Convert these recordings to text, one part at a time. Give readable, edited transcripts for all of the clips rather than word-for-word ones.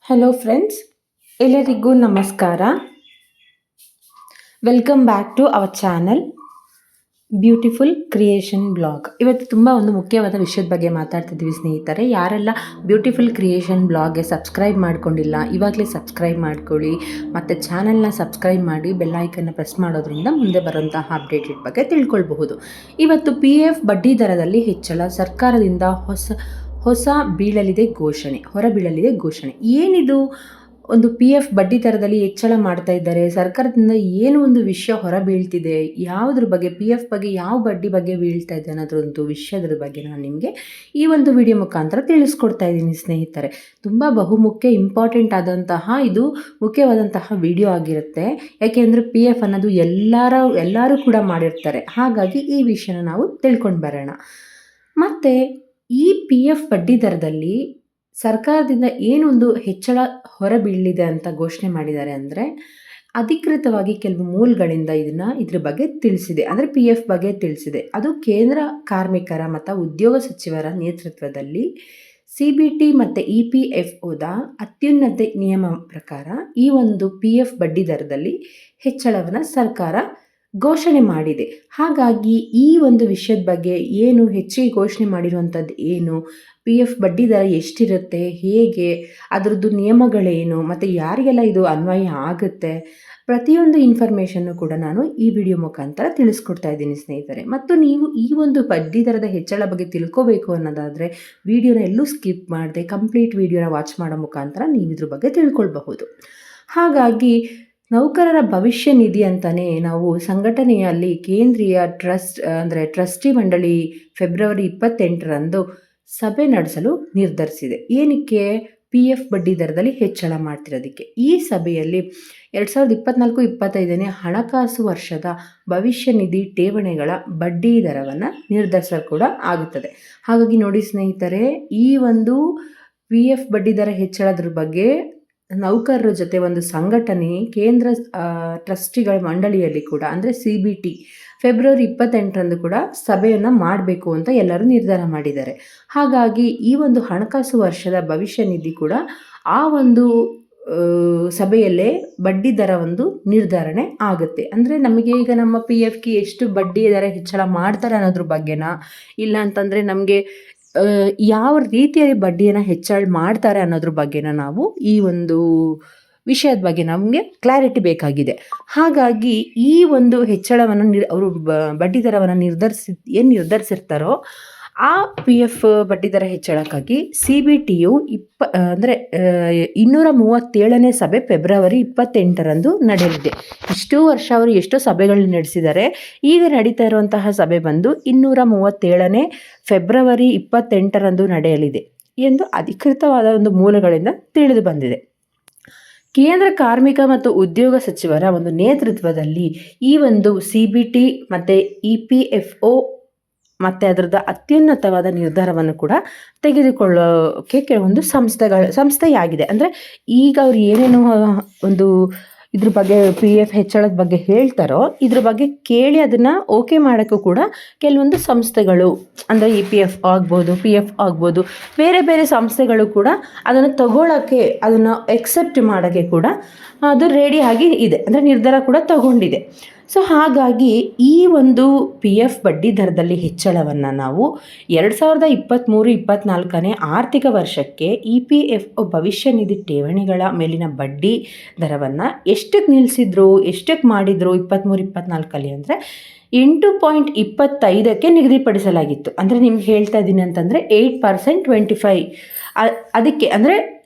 Hello friends, ಎಲ್ಲರಿಗೂ ನಮಸ್ಕಾರ. Welcome back to our channel beautiful creation blog. ಇವತ್ತು ತುಂಬ ಒಂದು ಮುಖ್ಯವಾದ ವಿಷಯದ ಬಗ್ಗೆ ಮಾತಾಡ್ತಿದ್ದೀವಿ ಸ್ನೇಹಿತರೆ. ಯಾರೆಲ್ಲ ಬ್ಯೂಟಿಫುಲ್ ಕ್ರಿಯೇಷನ್ ಬ್ಲಾಗ್ಗೆ ಸಬ್ಸ್ಕ್ರೈಬ್ ಮಾಡ್ಕೊಂಡಿಲ್ಲ, ಇವಾಗಲೇ ಸಬ್ಸ್ಕ್ರೈಬ್ ಮಾಡ್ಕೊಳ್ಳಿ ಮತ್ತು ಚಾನಲ್ನ ಸಬ್ಸ್ಕ್ರೈಬ್ ಮಾಡಿ ಬೆಲ್ಲೈಕನ್ನ ಪ್ರೆಸ್ ಮಾಡೋದ್ರಿಂದ ಮುಂದೆ ಬರುವಂತಹ ಅಪ್ಡೇಟೆಡ್ ಬಗ್ಗೆ ತಿಳ್ಕೊಳ್ಬಹುದು. ಇವತ್ತು PF ಬಡ್ಡಿ ದರದಲ್ಲಿ ಹೆಚ್ಚಳ, ಸರ್ಕಾರದಿಂದ ಹೊಸ ಹೊರಬೀಳಲಿದೆ ಘೋಷಣೆ. ಏನಿದು ಒಂದು PF ಬಡ್ಡಿ ದರದಲ್ಲಿ ಹೆಚ್ಚಳ ಮಾಡ್ತಾ ಇದ್ದಾರೆ, ಸರ್ಕಾರದಿಂದ ಏನು ಒಂದು ವಿಷಯ ಹೊರ ಬೀಳ್ತಿದೆ, ಯಾವುದ್ರ ಬಗ್ಗೆ PF ಬಗ್ಗೆ ಯಾವ ಬಡ್ಡಿ ಬಗ್ಗೆ ಬೀಳ್ತಾ ಇದೆ ಅನ್ನೋದ್ರೊಂದು ವಿಷಯದ ಬಗ್ಗೆ ನಾನು ನಿಮಗೆ ಈ ಒಂದು ವಿಡಿಯೋ ಮುಖಾಂತರ ತಿಳಿಸ್ಕೊಡ್ತಾ ಇದ್ದೀನಿ ಸ್ನೇಹಿತರೆ. ತುಂಬ ಬಹುಮುಖ್ಯ ಇಂಪಾರ್ಟೆಂಟ್ ಆದಂತಹ ಇದು ಮುಖ್ಯವಾದಂತಹ ವಿಡಿಯೋ ಆಗಿರುತ್ತೆ. ಯಾಕೆಂದರೆ PF ಅನ್ನೋದು ಎಲ್ಲರೂ ಕೂಡ ಮಾಡಿರ್ತಾರೆ. ಹಾಗಾಗಿ ಈ ವಿಷಯನ ನಾವು ತಿಳ್ಕೊಂಡು ಬರೋಣ. ಮತ್ತು ಈ PF ಬಡ್ಡಿ ದರದಲ್ಲಿ ಸರ್ಕಾರದಿಂದ ಏನೊಂದು ಹೆಚ್ಚಳ ಹೊರಬೀಳಲಿದೆ ಅಂತ ಘೋಷಣೆ ಮಾಡಿದ್ದಾರೆ ಅಂದರೆ, ಅಧಿಕೃತವಾಗಿ ಕೆಲವು ಮೂಲಗಳಿಂದ ಇದ್ರ ಬಗ್ಗೆ ತಿಳಿಸಿದೆ. ಅಂದರೆ PF ಬಗ್ಗೆ ತಿಳಿಸಿದೆ. ಅದು ಕೇಂದ್ರ ಕಾರ್ಮಿಕರ ಮತ್ತು ಉದ್ಯೋಗ ಸಚಿವರ ನೇತೃತ್ವದಲ್ಲಿ CBT ಮತ್ತು EPFOದ ಅತ್ಯುನ್ನತ ನಿಯಮ ಪ್ರಕಾರ ಈ ಒಂದು PF ಬಡ್ಡಿ ದರದಲ್ಲಿ ಹೆಚ್ಚಳವನ್ನು ಸರ್ಕಾರ ಘೋಷಣೆ ಮಾಡಿದೆ. ಹಾಗಾಗಿ ಈ ಒಂದು ವಿಷಯದ ಬಗ್ಗೆ ಏನು ಹೆಚ್ಚಿಗೆ ಘೋಷಣೆ ಮಾಡಿರುವಂಥದ್ದು ಏನು, PF ಬಡ್ಡಿ ದರ ಎಷ್ಟಿರುತ್ತೆ, ಹೇಗೆ, ಅದರದ್ದು ನಿಯಮಗಳೇನು ಮತ್ತು ಯಾರಿಗೆಲ್ಲ ಇದು ಅನ್ವಯ ಆಗುತ್ತೆ, ಪ್ರತಿಯೊಂದು ಇನ್ಫಾರ್ಮೇಷನ್ನು ಕೂಡ ನಾನು ಈ ವಿಡಿಯೋ ಮುಖಾಂತರ ತಿಳಿಸ್ಕೊಡ್ತಾ ಇದ್ದೀನಿ ಸ್ನೇಹಿತರೆ. ಮತ್ತು ನೀವು ಈ ಒಂದು ಬಡ್ಡಿ ದರದ ಹೆಚ್ಚಳ ಬಗ್ಗೆ ತಿಳ್ಕೋಬೇಕು ಅನ್ನೋದಾದರೆ ವಿಡಿಯೋನ ಎಲ್ಲೂ ಸ್ಕಿಪ್ ಮಾಡದೆ ಕಂಪ್ಲೀಟ್ ವಿಡಿಯೋನ ವಾಚ್ ಮಾಡೋ ಮುಖಾಂತರ ನೀವು ಇದ್ರ ಬಗ್ಗೆ ತಿಳ್ಕೊಳ್ಬಹುದು. ಹಾಗಾಗಿ ನೌಕರರ ಭವಿಷ್ಯ ನಿಧಿ ಅಂತಲೇ ನಾವು ಸಂಘಟನೆಯಲ್ಲಿ ಕೇಂದ್ರೀಯ ಟ್ರಸ್ಟಿ ಮಂಡಳಿ ಫೆಬ್ರವರಿ 28ರಂದು ಸಭೆ ನಡೆಸಲು ನಿರ್ಧರಿಸಿದೆ. ಏನಕ್ಕೆ? PF ಬಡ್ಡಿ ದರದಲ್ಲಿ ಹೆಚ್ಚಳ ಮಾಡ್ತಿರೋದಕ್ಕೆ. ಈ ಸಭೆಯಲ್ಲಿ 2024-25ನೇ ಹಣಕಾಸು ವರ್ಷದ ಭವಿಷ್ಯ ನಿಧಿ ಠೇವಣಿಗಳ ಬಡ್ಡಿ ದರವನ್ನು ನಿರ್ಧರಿಸಲು ಕೂಡ ಆಗುತ್ತದೆ. ಹಾಗಾಗಿ ನೋಡಿ ಸ್ನೇಹಿತರೆ, ಈ ಒಂದು PF ಬಡ್ಡಿ ದರ ಹೆಚ್ಚಳದ್ರ ಬಗ್ಗೆ ನೌಕರರ ಜೊತೆ ಒಂದು ಸಂಘಟನೆ ಕೇಂದ್ರ ಟ್ರಸ್ಟಿಗಳ ಮಂಡಳಿಯಲ್ಲಿ ಕೂಡ ಅಂದರೆ CBT ಫೆಬ್ರವರಿ 28ರಂದು ಕೂಡ ಸಭೆಯನ್ನು ಮಾಡಬೇಕು ಅಂತ ಎಲ್ಲರೂ ನಿರ್ಧಾರ ಮಾಡಿದ್ದಾರೆ. ಹಾಗಾಗಿ ಈ ಒಂದು ಹಣಕಾಸು ವರ್ಷದ ಭವಿಷ್ಯ ನಿಧಿ ಕೂಡ ಆ ಒಂದು ಸಭೆಯಲ್ಲೇ ಬಡ್ಡಿ ದರ ಒಂದು ನಿರ್ಧಾರಣೆ ಆಗುತ್ತೆ. ಅಂದರೆ ನಮಗೆ ಈಗ ನಮ್ಮ PFಗೆ ಎಷ್ಟು ಬಡ್ಡಿ ದರ ಹೆಚ್ಚಳ ಮಾಡ್ತಾರೆ ಅನ್ನೋದ್ರ ಬಗ್ಗೆನಾ, ಇಲ್ಲ ಅಂತಂದರೆ ನಮಗೆ ಯಾವ ರೀತಿಯಲ್ಲಿ ಬಡ್ಡಿಯನ್ನು ಹೆಚ್ಚಳ ಮಾಡ್ತಾರೆ ಅನ್ನೋದ್ರ ಬಗ್ಗೆನ ನಾವು ಈ ಒಂದು ವಿಷಯದ ಬಗ್ಗೆ ನಮಗೆ ಕ್ಲಾರಿಟಿ ಬೇಕಾಗಿದೆ. ಹಾಗಾಗಿ ಈ ಒಂದು ಹೆಚ್ಚಳವನ್ನು ಅವರು ಬಡ್ಡಿ ದರವನ್ನು ನಿರ್ಧರಿಸಿರ್ತಾರೋ ಆ PF ಬಡ್ಡಿ ದರ ಹೆಚ್ಚಳಕ್ಕಾಗಿ CBTಯು 237ನೇ ಸಭೆ ಫೆಬ್ರವರಿ 28ರಂದು ನಡೆಯಲಿದೆ. ಇಷ್ಟು ವರ್ಷ ಅವರು ಎಷ್ಟೋ ಸಭೆಗಳನ್ನ ನಡೆಸಿದ್ದಾರೆ. ಈಗ ನಡೀತಾ ಇರುವಂತಹ ಸಭೆ ಬಂದು 237ನೇ ಫೆಬ್ರವರಿ 28ರಂದು ನಡೆಯಲಿದೆ ಎಂದು ಅಧಿಕೃತವಾದ ಒಂದು ಮೂಲಗಳಿಂದ ತಿಳಿದು ಬಂದಿದೆ. ಕೇಂದ್ರ ಕಾರ್ಮಿಕ ಮತ್ತು ಉದ್ಯೋಗ ಸಚಿವರ ಒಂದು ನೇತೃತ್ವದಲ್ಲಿ ಈ ಒಂದು CBT ಮತ್ತು EPFO ಮತ್ತು ಅದರದ್ದು ಅತ್ಯುನ್ನತವಾದ ನಿರ್ಧಾರವನ್ನು ಕೂಡ ತೆಗೆದುಕೊಳ್ಳೋಕ್ಕೆ ಕೆಲವೊಂದು ಸಂಸ್ಥೆಯಾಗಿದೆ. ಅಂದರೆ ಈಗ ಅವ್ರು ಏನೇನು ಒಂದು ಇದ್ರ ಬಗ್ಗೆ PF ಹೆಚ್ಚಳದ ಬಗ್ಗೆ ಹೇಳ್ತಾರೋ ಇದ್ರ ಬಗ್ಗೆ ಕೇಳಿ ಅದನ್ನು ಓಕೆ ಮಾಡೋಕ್ಕೂ ಕೂಡ ಕೆಲವೊಂದು ಸಂಸ್ಥೆಗಳು, ಅಂದರೆ EPF ಆಗ್ಬೋದು, PF ಆಗ್ಬೋದು, ಬೇರೆ ಬೇರೆ ಸಂಸ್ಥೆಗಳು ಕೂಡ ಅದನ್ನು ತಗೊಳ್ಳೋಕ್ಕೆ, ಅದನ್ನು ಎಕ್ಸೆಪ್ಟ್ ಮಾಡೋಕ್ಕೆ ಕೂಡ ಅದು ರೆಡಿಯಾಗಿ ಇದೆ, ಅಂದರೆ ನಿರ್ಧಾರ ಕೂಡ ತಗೊಂಡಿದೆ. ಸೊ ಹಾಗಾಗಿ ಈ ಒಂದು PF ಬಡ್ಡಿ ದರದಲ್ಲಿ ಹೆಚ್ಚಳವನ್ನು ನಾವು 2023-24ನೇ ಆರ್ಥಿಕ ವರ್ಷಕ್ಕೆ EPFO ಭವಿಷ್ಯ ನಿಧಿ ಠೇವಣಿಗಳ ಮೇಲಿನ ಬಡ್ಡಿ ದರವನ್ನು ಎಷ್ಟಕ್ಕೆ ನಿಲ್ಲಿಸಿದ್ರು, ಎಷ್ಟಕ್ಕೆ ಮಾಡಿದ್ರು 23-24ಅಲ್ಲಿ ಅಂದರೆ 8.25ಕ್ಕೆ ನಿಗದಿಪಡಿಸಲಾಗಿತ್ತು. ಅಂದರೆ ನಿಮ್ಗೆ ಹೇಳ್ತಾ ಇದ್ದೀನಿ ಅಂತಂದರೆ 8% 25 ಅದಕ್ಕೆ ಅಂದರೆ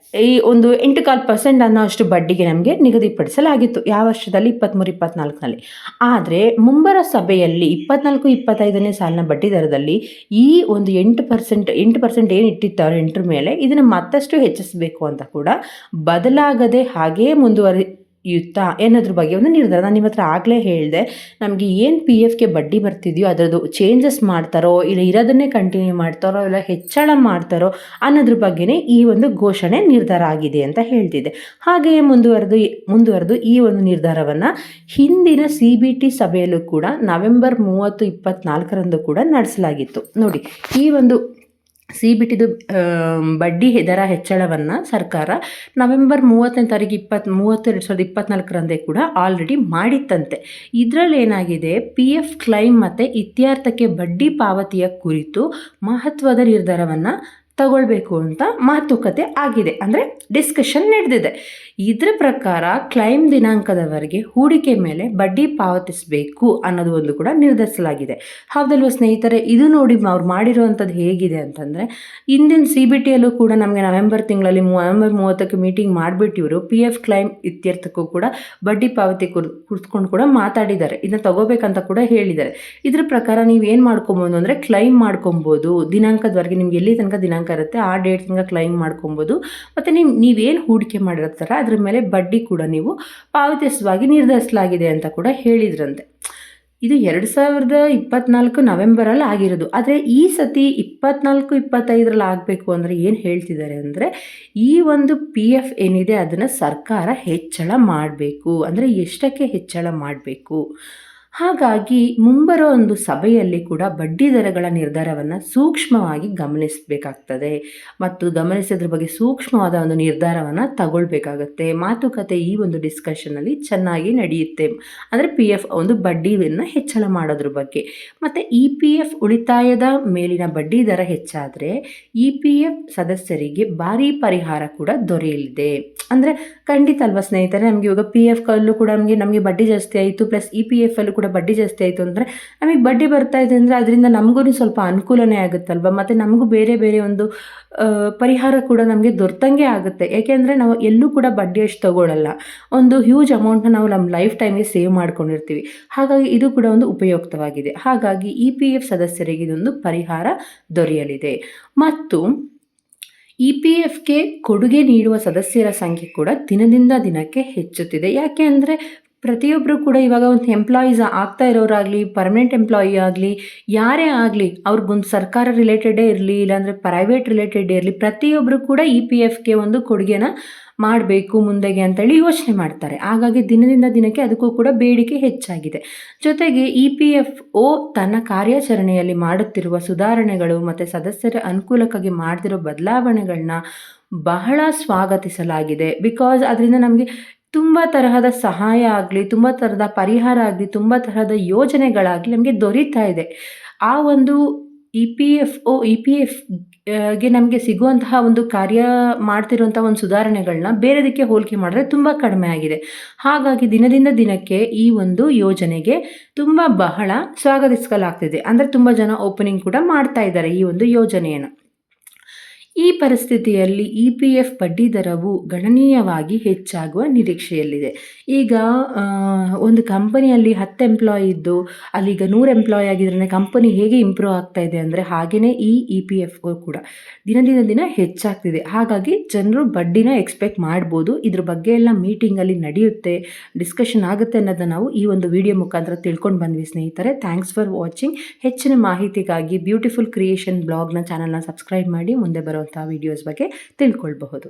ಈ ಒಂದು 8.25% ಅನ್ನೋ ಅಷ್ಟು ಬಡ್ಡಿಗೆ ನಮಗೆ ನಿಗದಿಪಡಿಸಲಾಗಿತ್ತು. ಯಾವ ವರ್ಷದಲ್ಲಿ? 23-24ನಲ್ಲಿ. ಆದರೆ ಮುಂಬರುವ ಸಭೆಯಲ್ಲಿ 24-25ನೇ ಸಾಲಿನ ಬಡ್ಡಿ ದರದಲ್ಲಿ ಈ ಒಂದು 8% ಏನು ಇಟ್ಟಿರ್ತಾರೋ 8ರ ಮೇಲೆ ಇದನ್ನು ಮತ್ತಷ್ಟು ಹೆಚ್ಚಿಸಬೇಕು ಅಂತ ಕೂಡ ಬದಲಾಗದೆ ಹಾಗೇ ಮುಂದುವರಿಯುತ್ತಾ ಎನ್ನೋದ್ರ ಬಗ್ಗೆ ಒಂದು ನಿರ್ಧಾರ. ನಾನು ನಿಮ್ಮ ಹತ್ರ ಆಗಲೇ ಹೇಳಿದೆ, ನಮಗೆ ಏನು PFಗೆ ಬಡ್ಡಿ ಬರ್ತಿದೆಯೋ ಅದರದ್ದು ಚೇಂಜಸ್ ಮಾಡ್ತಾರೋ, ಇಲ್ಲ ಇರೋದನ್ನೇ ಕಂಟಿನ್ಯೂ ಮಾಡ್ತಾರೋ, ಇಲ್ಲ ಹೆಚ್ಚಳ ಮಾಡ್ತಾರೋ ಅನ್ನೋದ್ರ ಬಗ್ಗೆನೇ ಈ ಒಂದು ಘೋಷಣೆ ನಿರ್ಧಾರ ಆಗಿದೆ ಅಂತ ಹೇಳ್ತಿದ್ದೆ. ಹಾಗೆಯೇ ಮುಂದುವರೆದು ಈ ಒಂದು ನಿರ್ಧಾರವನ್ನು ಹಿಂದಿನ CBT ಸಭೆಯಲ್ಲೂ ಕೂಡ ನವೆಂಬರ್ 30, 24ರಂದು ಕೂಡ ನಡೆಸಲಾಗಿತ್ತು. ನೋಡಿ, ಈ ಒಂದು ಸಿ ಬಿ ಟಿದು ಬಡ್ಡಿ ದರ ಹೆಚ್ಚಳವನ್ನು ಸರ್ಕಾರ ನವೆಂಬರ್ 30ನೇ ತಾರೀಕು 2024 ಕೂಡ ಆಲ್ರೆಡಿ ಮಾಡಿತ್ತಂತೆ. ಇದರಲ್ಲಿ ಏನಾಗಿದೆ, ಪಿ ಎಫ್ ಕ್ಲೈಮ್ ಮತ್ತು ಇತ್ಯರ್ಥಕ್ಕೆ ಬಡ್ಡಿ ಪಾವತಿಯ ಕುರಿತು ಮಹತ್ವದ ನಿರ್ಧಾರವನ್ನು ತಗೊಳ್ಬೇಕು ಅಂತ ಮಾತುಕತೆ ಆಗಿದೆ, ಅಂದರೆ ಡಿಸ್ಕಷನ್ ನಡೆದಿದೆ. ಇದರ ಪ್ರಕಾರ ಕ್ಲೈಮ್ ದಿನಾಂಕದವರೆಗೆ ಹೂಡಿಕೆ ಮೇಲೆ ಬಡ್ಡಿ ಪಾವತಿಸಬೇಕು ಅನ್ನೋದು ಒಂದು ಕೂಡ ನಿರ್ಧರಿಸಲಾಗಿದೆ. ಹೌದಲ್ವ ಸ್ನೇಹಿತರೆ? ಇದು ನೋಡಿ ಅವ್ರು ಮಾಡಿರುವಂಥದ್ದು ಹೇಗಿದೆ ಅಂತಂದರೆ, ಇಂದಿನ ಸಿ ಬಿ ಟಿಯಲ್ಲೂ ಕೂಡ ನಮಗೆ ನವೆಂಬರ್ 30ಕ್ಕೆ ಮೀಟಿಂಗ್ ಮಾಡಿಬಿಟ್ಟಿವರು ಪಿ ಎಫ್ ಕ್ಲೈಮ್ ಇತ್ಯರ್ಥಕ್ಕೂ ಕೂಡ ಬಡ್ಡಿ ಪಾವತಿ ಕುರಿತ್ಕೊಂಡು ಕೂಡ ಮಾತಾಡಿದ್ದಾರೆ. ಇದನ್ನು ತಗೋಬೇಕಂತ ಕೂಡ ಹೇಳಿದ್ದಾರೆ. ಇದ್ರ ಪ್ರಕಾರ ನೀವು ಏನು ಮಾಡ್ಕೊಬೋದು ಅಂದರೆ, ಕ್ಲೈಮ್ ಮಾಡ್ಕೊಬೋದು ದಿನಾಂಕದವರೆಗೆ. ನಿಮ್ಗೆ ಎಲ್ಲಿ ತನಕ ದಿನಾಂಕ ಇರುತ್ತೆ ಆ ಡೇಟ್ ತನಕ ಕ್ಲೈಮ್ ಮಾಡ್ಕೊಬೋದು. ಮತ್ತು ನೀವೇನು ಹೂಡಿಕೆ ಮಾಡಿರ್ತಾರ ಅದ್ರ ಮೇಲೆ ಬಡ್ಡಿ ಕೂಡ ನೀವು ಪಾವತಿಸುವಾಗಿ ನಿರ್ಧರಿಸಲಾಗಿದೆ ಅಂತ ಕೂಡ ಹೇಳಿದ್ರಂತೆ. ಇದು 2024 ನವೆಂಬರಲ್ಲಿ ಆಗಿರೋದು. ಆದರೆ ಈ ಸತಿ 24-25 ಆಗಬೇಕು ಅಂದರೆ ಏನು ಹೇಳ್ತಿದ್ದಾರೆ ಅಂದರೆ, ಈ ಒಂದು ಪಿ ಎಫ್ ಏನಿದೆ ಅದನ್ನು ಸರ್ಕಾರ ಹೆಚ್ಚಳ ಮಾಡಬೇಕು. ಅಂದರೆ ಎಷ್ಟಕ್ಕೆ ಹೆಚ್ಚಳ ಮಾಡಬೇಕು? ಹಾಗಾಗಿ ಮುಂಬರೋ ಒಂದು ಸಭೆಯಲ್ಲಿ ಕೂಡ ಬಡ್ಡಿ ದರಗಳ ನಿರ್ಧಾರವನ್ನು ಸೂಕ್ಷ್ಮವಾಗಿ ಗಮನಿಸಬೇಕಾಗ್ತದೆ ಮತ್ತು ಗಮನಿಸೋದ್ರ ಬಗ್ಗೆ ಸೂಕ್ಷ್ಮವಾದ ಒಂದು ನಿರ್ಧಾರವನ್ನು ತಗೊಳ್ಬೇಕಾಗತ್ತೆ. ಮಾತುಕತೆ ಈ ಒಂದು ಡಿಸ್ಕಷನಲ್ಲಿ ಚೆನ್ನಾಗಿ ನಡೆಯುತ್ತೆ. ಅಂದರೆ ಪಿ ಎಫ್ ಒಂದು ಬಡ್ಡಿಯನ್ನು ಹೆಚ್ಚಳ ಮಾಡೋದ್ರ ಬಗ್ಗೆ. ಮತ್ತು ಇ ಪಿ ಎಫ್ ಉಳಿತಾಯದ ಮೇಲಿನ ಬಡ್ಡಿ ದರ ಹೆಚ್ಚಾದರೆ ಇ ಪಿ ಎಫ್ ಸದಸ್ಯರಿಗೆ ಭಾರಿ ಪರಿಹಾರ ಕೂಡ ದೊರೆಯಲಿದೆ. ಅಂದರೆ ಖಂಡಿತ ಅಲ್ವಾ ಸ್ನೇಹಿತರೆ? ನಮಗೆ ಇವಾಗ ಪಿ ಎಫ್ ಕಲ್ಲೂ ಕೂಡ ನಮಗೆ ಬಡ್ಡಿ ಜಾಸ್ತಿ ಆಯಿತು, ಪ್ಲಸ್ ಇ ಪಿ ಎಫ್ ಅಲ್ಲೂ ಕೂಡ ಬಡ್ಡಿ ಜಾಸ್ತಿ ಆಯಿತು ಅಂದರೆ ನಮಗೆ ಬಡ್ಡಿ ಬರ್ತಾ ಇದೆ ಅಂದರೆ ಅದರಿಂದ ನಮಗೂ ಸ್ವಲ್ಪ ಅನುಕೂಲನೇ ಆಗುತ್ತಲ್ವ. ಮತ್ತು ನಮಗೂ ಬೇರೆ ಬೇರೆ ಒಂದು ಪರಿಹಾರ ಕೂಡ ನಮಗೆ ದೊರೆತಂಗೆ ಆಗುತ್ತೆ. ಏಕೆಂದರೆ ನಾವು ಎಲ್ಲೂ ಕೂಡ ಬಡ್ಡಿ ಅಷ್ಟು ತಗೊಳ್ಳಲ್ಲ. ಒಂದು ಹ್ಯೂಜ್ ಅಮೌಂಟ್ನ ನಾವು ನಮ್ಮ ಲೈಫ್ ಟೈಮ್ಗೆ ಸೇವ್ ಮಾಡ್ಕೊಂಡಿರ್ತೀವಿ. ಹಾಗಾಗಿ ಇದು ಕೂಡ ಒಂದು ಉಪಯುಕ್ತವಾಗಿದೆ. ಹಾಗಾಗಿ ಇ ಪಿ ಎಫ್ ಸದಸ್ಯರಿಗೆ ಇದೊಂದು ಪರಿಹಾರ ದೊರೆಯಲಿದೆ. ಮತ್ತು ಇ ಪಿ ಎಫ್ಗೆ ಕೊಡುಗೆ ನೀಡುವ ಸದಸ್ಯರ ಸಂಖ್ಯೆ ಕೂಡ ದಿನದಿಂದ ದಿನಕ್ಕೆ ಹೆಚ್ಚುತ್ತಿದೆ. ಯಾಕೆ ಅಂದರೆ ಪ್ರತಿಯೊಬ್ಬರು ಕೂಡ ಇವಾಗ ಒಂದು ಎಂಪ್ಲಾಯೀಸ್ ಆಗ್ತಾ ಇರೋರಾಗಲಿ, ಪರ್ಮನೆಂಟ್ ಎಂಪ್ಲಾಯಿ ಆಗಲಿ, ಯಾರೇ ಆಗಲಿ, ಅವ್ರಿಗೊಂದು ಸರ್ಕಾರ ರಿಲೇಟೆಡೇ ಇರಲಿ, ಇಲ್ಲಾಂದರೆ ಪ್ರೈವೇಟ್ ರಿಲೇಟೆಡ್ ಇರಲಿ, ಪ್ರತಿಯೊಬ್ಬರು ಕೂಡ ಇ ಪಿ ಎಫ್ಗೆ ಒಂದು ಕೊಡುಗೆನ ಮಾಡಬೇಕು ಮುಂದೆಗೆ ಅಂತೇಳಿ ಯೋಚನೆ ಮಾಡ್ತಾರೆ. ಹಾಗಾಗಿ ದಿನದಿಂದ ದಿನಕ್ಕೆ ಅದಕ್ಕೂ ಕೂಡ ಬೇಡಿಕೆ ಹೆಚ್ಚಾಗಿದೆ. ಜೊತೆಗೆ ಇ ಪಿ ಎಫ್ ಒ ತನ್ನ ಕಾರ್ಯಾಚರಣೆಯಲ್ಲಿ ಮಾಡುತ್ತಿರುವ ಸುಧಾರಣೆಗಳು ಮತ್ತು ಸದಸ್ಯರ ಅನುಕೂಲಕ್ಕಾಗಿ ಮಾಡ್ತಿರೋ ಬದಲಾವಣೆಗಳನ್ನ ಬಹಳ ಸ್ವಾಗತಿಸಲಾಗಿದೆ. ಬಿಕಾಸ್ ಅದರಿಂದ ನಮಗೆ ತುಂಬ ತರಹದ ಸಹಾಯ ಆಗಲಿ, ತುಂಬ ಥರದ ಪರಿಹಾರ ಆಗಲಿ, ತುಂಬ ತರಹದ ಯೋಜನೆಗಳಾಗಲಿ ನಮಗೆ ದೊರೀತಾ ಇದೆ. ಆ ಒಂದು ಇ ಪಿ ಎಫ್ಗೆ ನಮಗೆ ಸಿಗುವಂತಹ ಒಂದು ಕಾರ್ಯ ಮಾಡ್ತಿರುವಂಥ ಒಂದು ಸುಧಾರಣೆಗಳನ್ನ ಬೇರೆದಕ್ಕೆ ಹೋಲಿಕೆ ಮಾಡಿದ್ರೆ ತುಂಬ ಕಡಿಮೆ ಆಗಿದೆ. ಹಾಗಾಗಿ ದಿನದಿಂದ ದಿನಕ್ಕೆ ಈ ಒಂದು ಯೋಜನೆಗೆ ಬಹಳ ಸ್ವಾಗತಿಸಲಾಗ್ತಿದೆ. ಅಂದರೆ ತುಂಬ ಜನ ಓಪನಿಂಗ್ ಕೂಡ ಮಾಡ್ತಾ ಇದ್ದಾರೆ ಈ ಒಂದು ಯೋಜನೆಯನ್ನು. ಈ ಪರಿಸ್ಥಿತಿಯಲ್ಲಿ ಇ ಪಿ ಎಫ್ ಬಡ್ಡಿ ದರವು ಗಣನೀಯವಾಗಿ ಹೆಚ್ಚಾಗುವ ನಿರೀಕ್ಷೆಯಲ್ಲಿದೆ. ಈಗ ಒಂದು ಕಂಪನಿಯಲ್ಲಿ 10 ಎಂಪ್ಲಾಯಿ ಇದ್ದು ಅಲ್ಲಿಗ 100 ಎಂಪ್ಲಾಯಿ ಆಗಿದ್ರೆ ಕಂಪನಿ ಹೇಗೆ ಇಂಪ್ರೂವ್ ಆಗ್ತಾ ಇದೆ ಅಂದರೆ ಹಾಗೆಯೇ ಈ ಇ ಪಿ ಎಫ್ ಕೂಡ ದಿನದಿಂದ ದಿನ ಹೆಚ್ಚಾಗ್ತಿದೆ. ಹಾಗಾಗಿ ಜನರು ಬಡ್ಡಿನ ಎಕ್ಸ್ಪೆಕ್ಟ್ ಮಾಡ್ಬೋದು. ಇದ್ರ ಬಗ್ಗೆ ಎಲ್ಲ ಮೀಟಿಂಗಲ್ಲಿ ನಡೆಯುತ್ತೆ, ಡಿಸ್ಕಷನ್ ಆಗುತ್ತೆ ಅನ್ನೋದನ್ನು ನಾವು ಈ ಒಂದು ವಿಡಿಯೋ ಮುಖಾಂತರ ತಿಳ್ಕೊಂಡು ಬಂದ್ವಿ ಸ್ನೇಹಿತರೆ. Thanks for watching. ಹೆಚ್ಚಿನ ಮಾಹಿತಿಗಾಗಿ ಬ್ಯೂಟಿಫುಲ್ ಕ್ರಿಯೇಷನ್ ಬ್ಲಾಗ್ನ ಚಾನಲ್ನ ಸಬ್ಸ್ಕ್ರೈಬ್ ಮಾಡಿ ಮುಂದೆ ಬರುವಂಥ ವೀಡಿಯೋಸ್ ಬಗ್ಗೆ ತಿಳ್ಕೊಳ್ಬಹುದು.